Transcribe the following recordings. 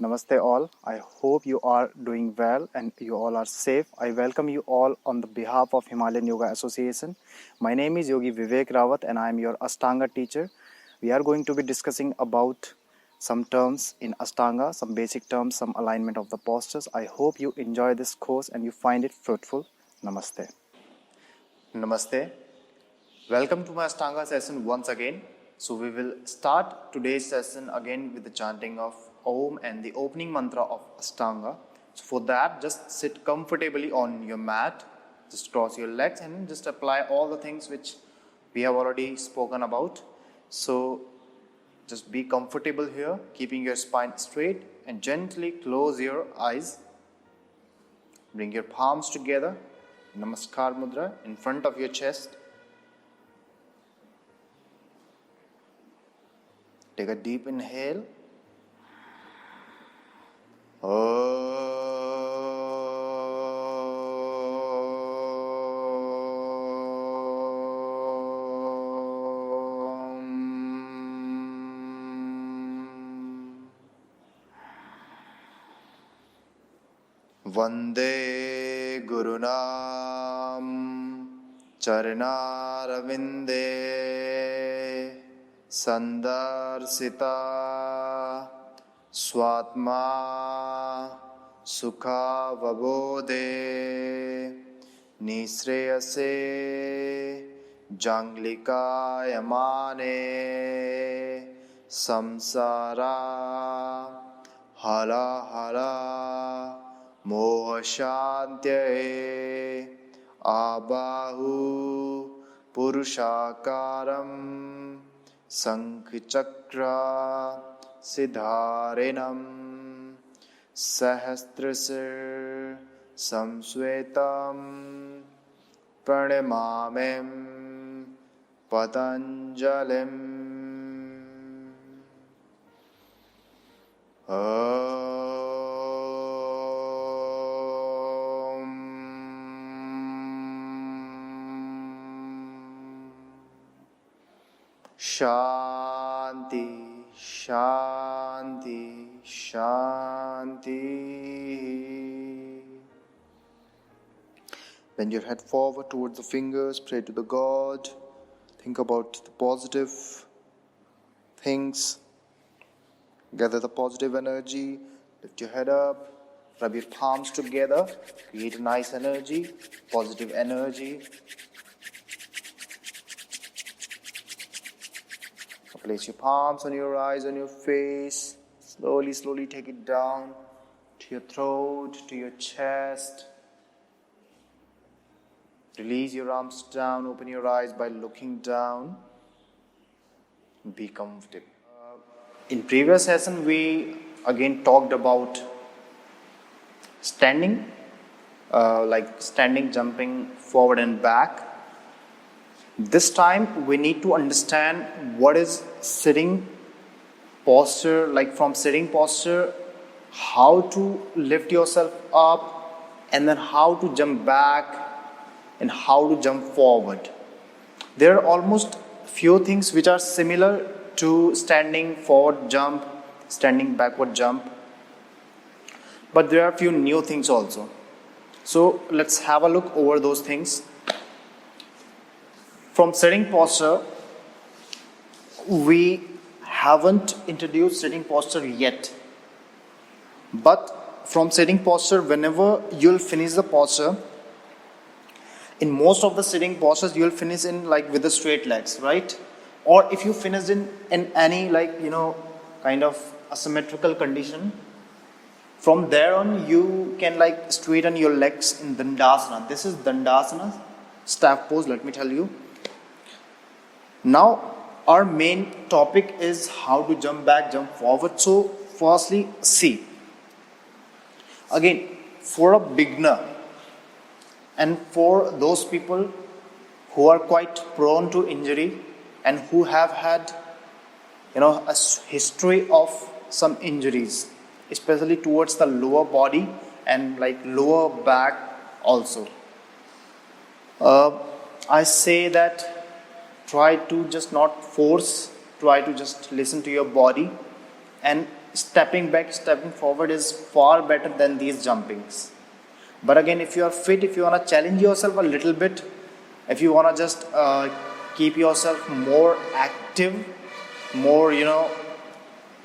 Namaste all. I hope you are doing well and you all are safe. I welcome you all on the behalf of Himalayan Yoga Association. My name is Yogi Vivek Rawat and I am your Ashtanga teacher. We are going to be discussing about some terms in Ashtanga, some basic terms, some alignment of the postures. I hope you enjoy this course and you find it fruitful. Namaste. Namaste. Welcome to my Ashtanga session once again. So we will start today's session again with the chanting of Om and the opening mantra of Ashtanga. So for that, just sit comfortably on your mat, just cross your legs and just apply all the things which we have already spoken about. So just be comfortable here, keeping your spine straight and gently close your eyes. Bring your palms together, Namaskar Mudra in front of your chest. Take a deep inhale. Vande Gurunam Charanaravinde Sandarsita Swatma Sukha Vabodhe Nisreyase Janglikayamane Samsara Hala Hala Mohashantyaye Abahu Purushakaram Sankhchakra Siddharinam Sahasrasir Samsvetam Pranamamim Patanjalim. Shanti, Shanti, Shanti. Bend your head forward towards the fingers, pray to the God. Think about the positive things. Gather the positive energy. Lift your head up. Rub your palms together. Create a nice energy, positive energy. Place your palms on your eyes, on your face. Slowly, slowly take it down to your throat, to your chest. Release your arms down. Open your eyes by looking down. Be comfortable. In previous session, we again talked about standing, like standing, jumping forward and back. This time we need to understand what is sitting posture, like from sitting posture, how to lift yourself up and then how to jump back and how to jump forward. There are almost few things which are similar to standing forward jump, standing backward jump, but there are a few new things also. So let's have a look over those things. From sitting posture, we haven't introduced sitting posture yet. But from sitting posture, whenever you'll finish the posture, in most of the sitting postures, you'll finish in like with the straight legs, right? Or if you finish in any kind of asymmetrical condition, from there on you can like straighten your legs in Dandasana. This is Dandasana, staff pose, let me tell you. Now, our main topic is how to jump back, jump forward. So, firstly, see. Again, for a beginner and for those people who are quite prone to injury and who have had, a history of some injuries, especially towards the lower body and like lower back also. I say that try to just not force, try to just listen to your body and stepping back, stepping forward is far better than these jumpings. But again, if you are fit, if you want to challenge yourself a little bit, if you want to just keep yourself more active, more,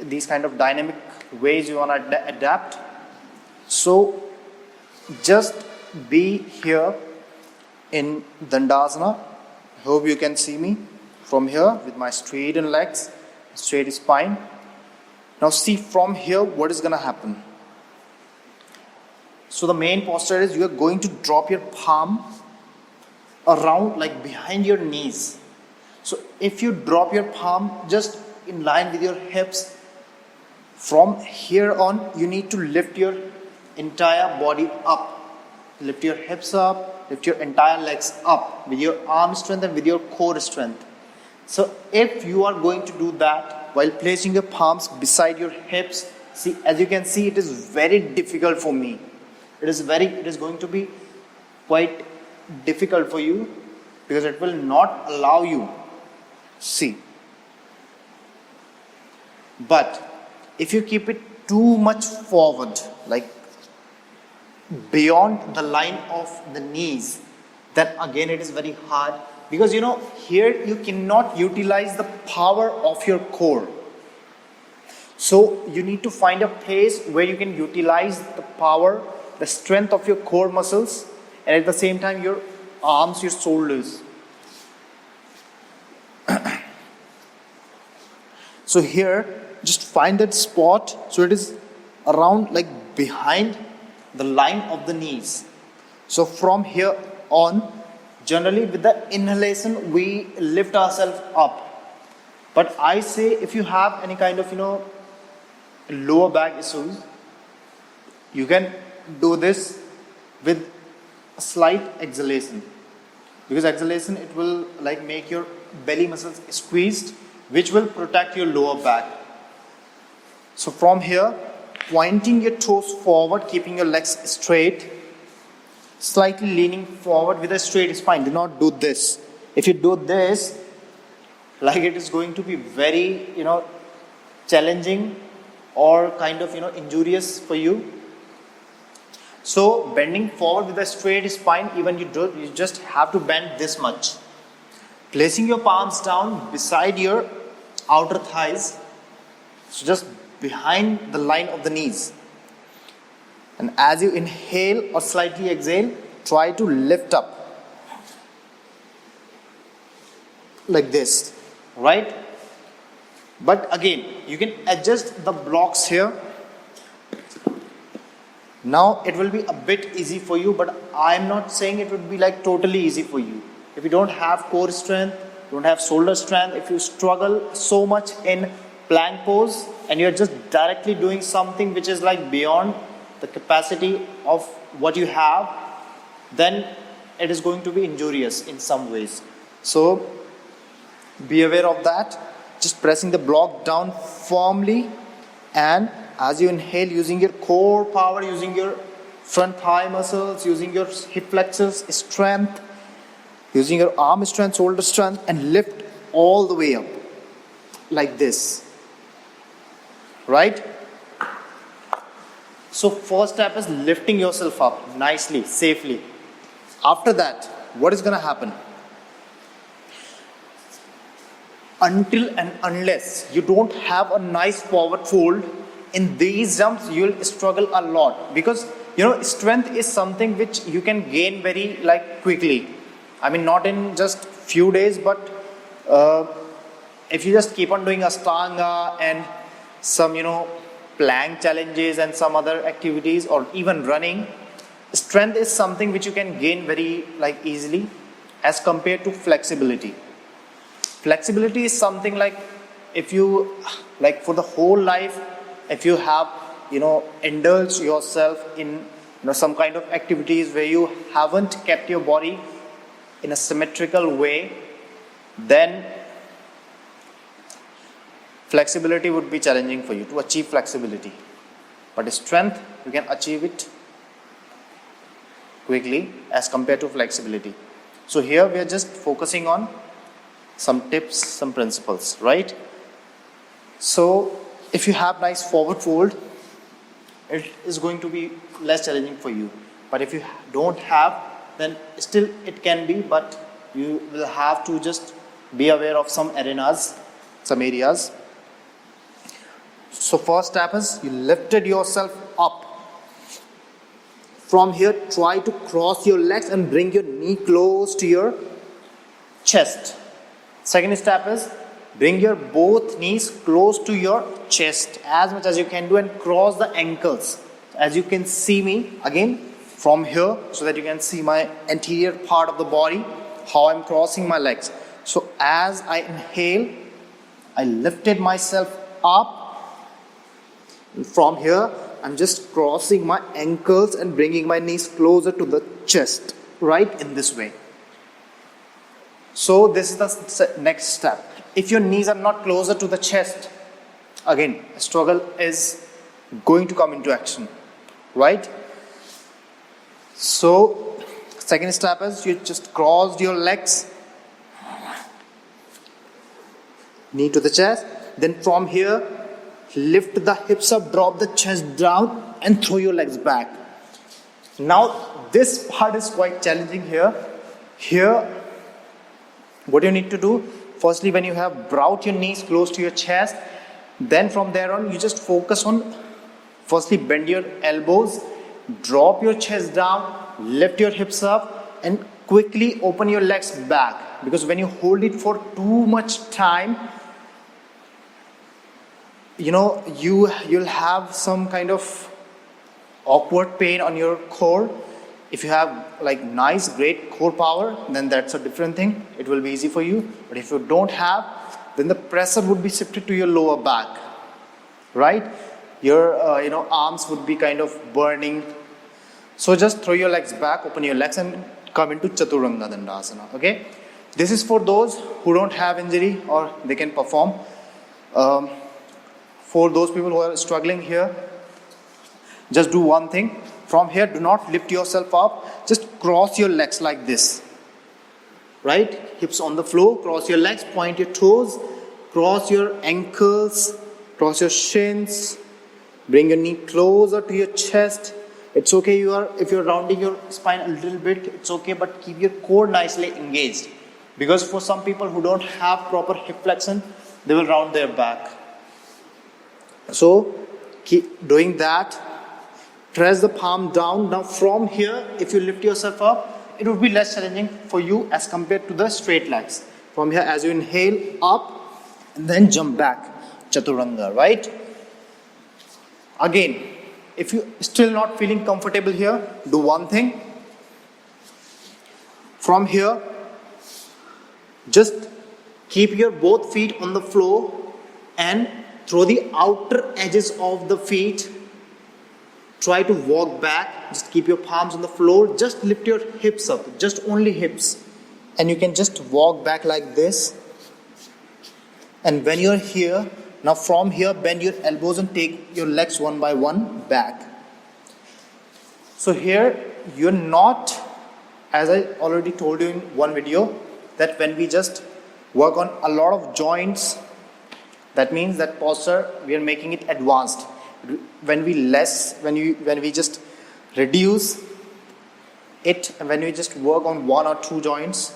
these kind of dynamic ways you want to adapt, so just be here in Dandasana. Hope you can see me from here with my straightened legs, straight spine. Now see from here what is going to happen. So the main posture is you are going to drop your palm around, like behind your knees. So if you drop your palm just in line with your hips, from here on you need to lift your entire body up. Lift your hips up, lift your entire legs up with your arm strength and with your core strength. So if you are going to do that while placing your palms beside your hips, see, as you can see, it is very difficult for me. It is going to be quite difficult for you because it will not allow you. See. But if you keep it too much forward, like beyond the line of the knees, then again it is very hard, because here you cannot utilize the power of your core. So you need to find a place where you can utilize the power, the strength of your core muscles, and at the same time your arms, your shoulders. So here, just find that spot so it is around, like behind the line of the knees. So from here on, generally with the inhalation we lift ourselves up. But I say if you have any kind of lower back issues, you can do this with a slight exhalation, because exhalation, it will like make your belly muscles squeezed, which will protect your lower back. So from here, pointing your toes forward, keeping your legs straight, slightly leaning forward with a straight spine. Do not do this. If you do this, like, it is going to be very challenging or kind of injurious for you. So bending forward with a straight spine, even you just have to bend this much. Placing your palms down beside your outer thighs, so just behind the line of the knees. And as you inhale or slightly exhale, try to lift up like this, right? But again, you can adjust the blocks here. Now it will be a bit easy for you, but I am not saying it would be like totally easy for you. If you don't have core strength, don't have shoulder strength, if you struggle so much in plank pose and you're just directly doing something which is like beyond the capacity of what you have, then it is going to be injurious in some ways. So be aware of that. Just pressing the block down firmly, and as you inhale, using your core power, using your front thigh muscles, using your hip flexors strength, using your arm strength, shoulder strength, and lift all the way up like this, right? So first step is lifting yourself up nicely, safely. After that, what is going to happen? Until and unless you don't have a nice forward fold, in these jumps you will struggle a lot, because strength is something which you can gain very quickly. I mean, not in just few days, but if you just keep on doing Ashtanga and some plank challenges and some other activities, or even running, strength is something which you can gain very easily as compared to flexibility. Flexibility is something if you for the whole life, if you have indulged yourself in some kind of activities where you haven't kept your body in a symmetrical way, then flexibility would be challenging for you to achieve flexibility. But strength, you can achieve it quickly as compared to flexibility. So here we are just focusing on some tips, some principles, right? So if you have nice forward fold, it is going to be less challenging for you. But if you don't have, then still it can be, but you will have to just be aware of some areas. So first step is you lifted yourself up. From here, try to cross your legs and bring your knee close to your chest. Second step is bring your both knees close to your chest as much as you can do and cross the ankles. As you can see me again from here, so that you can see my anterior part of the body, how I'm crossing my legs. So as I inhale, I lifted myself up. And from here, I'm just crossing my ankles and bringing my knees closer to the chest, right in this way. So this is the next step. If your knees are not closer to the chest, again, a struggle is going to come into action, right? So second step is you just crossed your legs, knee to the chest. Then from here, lift the hips up, drop the chest down and throw your legs back. Now this part is quite challenging here. What you need to do, firstly, when you have brought your knees close to your chest, then from there on you just focus on, firstly bend your elbows, drop your chest down, lift your hips up and quickly open your legs back. Because when you hold it for too much time, you'll have some kind of awkward pain on your core. If you have nice, great core power, then that's a different thing. It will be easy for you. But if you don't have, then the pressure would be shifted to your lower back, right? Your arms would be kind of burning. So just throw your legs back, open your legs and come into Chaturanga Dandasana, okay? This is for those who don't have injury or they can perform. For those people who are struggling here, just do one thing. From here, do not lift yourself up. Just cross your legs like this. Right? Hips on the floor. Cross your legs. Point your toes. Cross your ankles. Cross your shins. Bring your knee closer to your chest. It's okay if you're rounding your spine a little bit. It's okay, but keep your core nicely engaged. Because for some people who don't have proper hip flexion, they will round their back. So keep doing that. Press the palm down. Now from here, if you lift yourself up, it would be less challenging for you as compared to the straight legs. From here, as you inhale, up and then jump back. Chaturanga, right? Again, if you're still not feeling comfortable here, do one thing. From here, just keep your both feet on the floor and throw the outer edges of the feet. Try to walk back. Just keep your palms on the floor. Just lift your hips up. Just only hips. And you can just walk back like this. And when you're here, now from here, bend your elbows and take your legs one by one back. So here, you're not, as I already told you in one video, that when we just work on a lot of joints, that means that posture, we are making it advanced. When we just reduce it, and when we just work on one or two joints,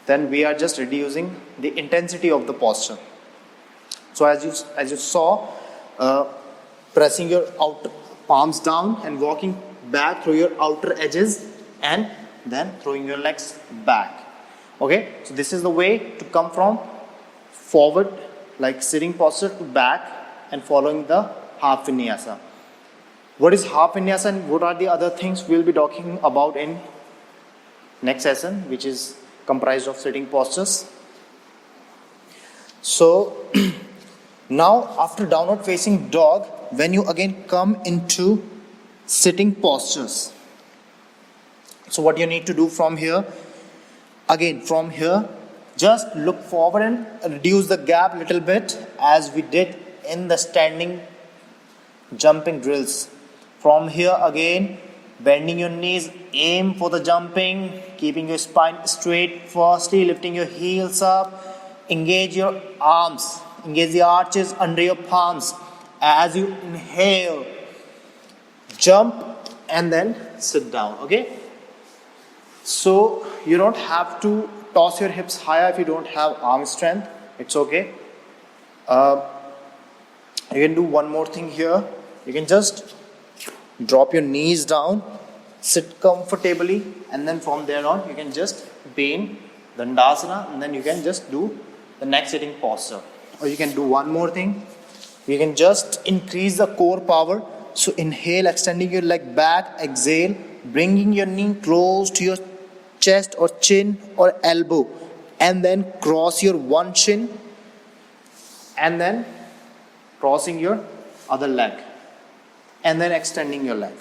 then we are just reducing the intensity of the posture. So as you saw, pressing your outer palms down and walking back through your outer edges and then throwing your legs back. Okay, so this is the way to come from forward, like sitting posture, to back and following the half vinyasa. What is half vinyasa and what are the other things we'll be talking about in next session, which is comprised of sitting postures. So now after downward facing dog, when you again come into sitting postures, so what you need to do from here, again from here, just look forward and reduce the gap a little bit as we did in the standing jumping drills. From here again, bending your knees, aim for the jumping, keeping your spine straight, firstly lifting your heels up, engage your arms, engage the arches under your palms, As you inhale, jump and then sit down. Okay? So you don't have to toss your hips higher if you don't have arm strength. It's okay. You can do one more thing here. You can just drop your knees down, sit comfortably, and then from there on you can just be in Dandasana, and then you can just do the next sitting posture. Or you can do one more thing. You can just increase the core power. So inhale, extending your leg back, exhale, bringing your knee close to your chest or chin or elbow, and then cross your one shin, and then crossing your other leg, and then extending your leg.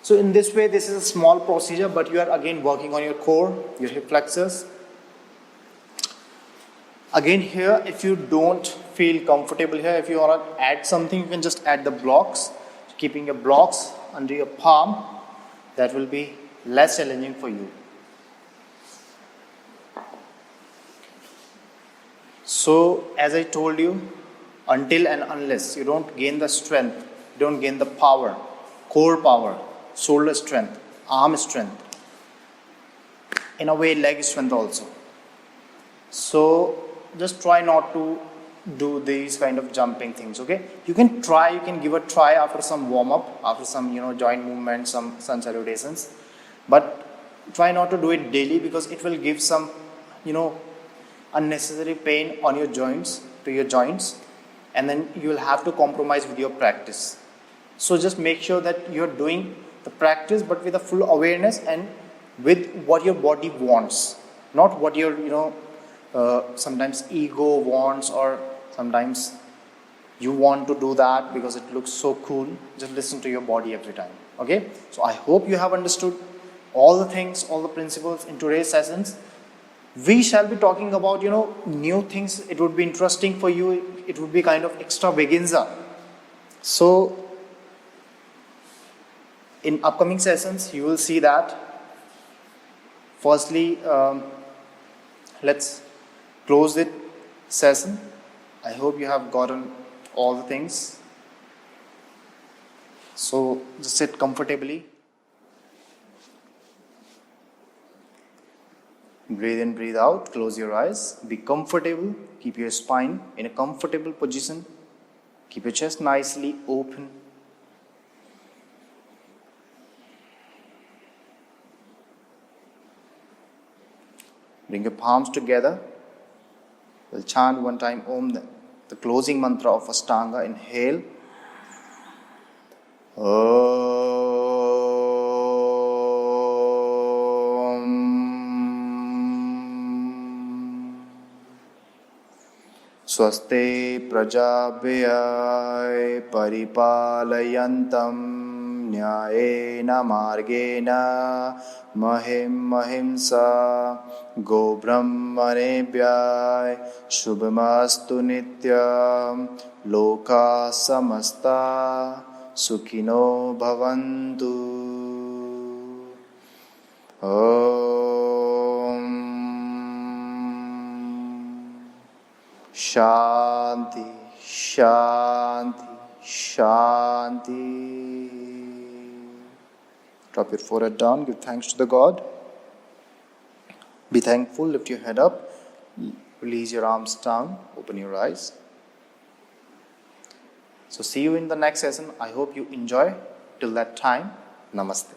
So in this way, this is a small procedure, but you are again working on your core, your hip flexors. Again here, if you don't feel comfortable here, if you want to add something, you can just add the blocks. Keeping your blocks under your palm, that will be less challenging for you. So as I told you, until and unless you don't gain the strength, you don't gain the power, core power, shoulder strength, arm strength, in a way leg strength also. So just try not to do these kind of jumping things. Okay, you can try, you can give a try after some warm up, after some joint movements, some sun salutations, but try not to do it daily, because it will give some unnecessary pain on your joints, to your joints, and then you will have to compromise with your practice. So just make sure that you're doing the practice, but with a full awareness and with what your body wants, not what your sometimes ego wants, or sometimes you want to do that because it looks so cool. Just listen to your body every time. Okay, so I hope you have understood all the things, all the principles in today's sessions. We shall be talking about new things. It would be interesting for you. It would be kind of extravaganza. So in upcoming sessions you will see that. Firstly, let's close the session. I hope you have gotten all the things. So just sit comfortably. Breathe in, breathe out, close your eyes, be comfortable, keep your spine in a comfortable position, keep your chest nicely open. Bring your palms together. We'll chant one time Om, the closing mantra of Ashtanga. Inhale. Swaste prajabhyay paripalayantam nyayena margena mahim mahimsa go brahmanebhyay shubhamastu nityam loka samasta sukhino bhavantu. Shanti, Shanti, Shanti. Drop your forehead down, give thanks to the God. Be thankful, lift your head up, release your arms down, open your eyes. So see you in the next session. I hope you enjoy. Till that time, Namaste.